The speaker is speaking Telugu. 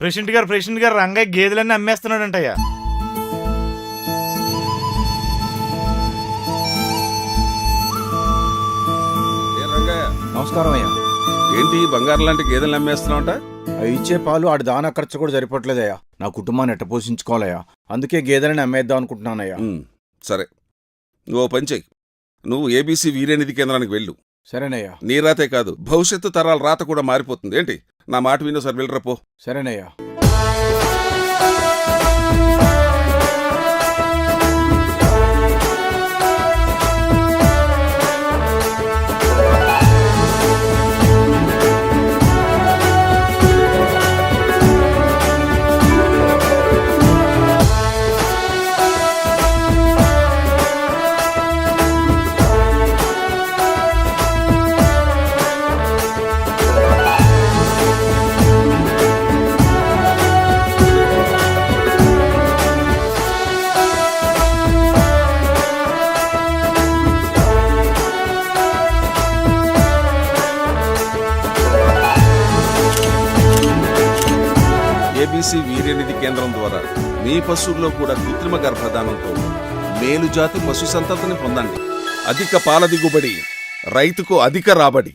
ప్రెసిడెంట్ గారు రంగయ్య గేదెలన్నీ అమ్మేస్తున్నాడంటయ్యా. నమస్కారం అయ్యా. ఏంటి బంగారం లాంటి గేదెలు అమ్మేస్తున్నావుట? అవి ఇచ్చే పాలు ఆడి దానా ఖర్చు కూడా సరిపోవట్లేదయ్యా. నా కుటుంబాన్ని ఎట్ట పోషించుకోవాలయ్యా. అందుకే గేదెలని అమ్మేద్దాం అనుకుంటున్నానయ్యా. సరే, నువ్వు పని చెయ్యి. నువ్వు ఏబీసీ వీర్యనిధి కేంద్రానికి వెళ్ళు. సరేనయ్యా. నీ రాతే కాదు, భవిష్యత్తు తరాల రాత కూడా మారిపోతుంది. ఏంటి నా మాట వినో సార్, వెళ్ళరపో. సరేనయ్యా. ఏబీసీ వీర్యనిధి కేంద్రం ద్వారా మీ పశువుల్లో కూడా కృత్రిమ గర్భధానంతో మేలుజాతి పశు సంతతిని పొందండి. అధిక పాల దిగుబడి, రైతుకు అధిక రాబడి.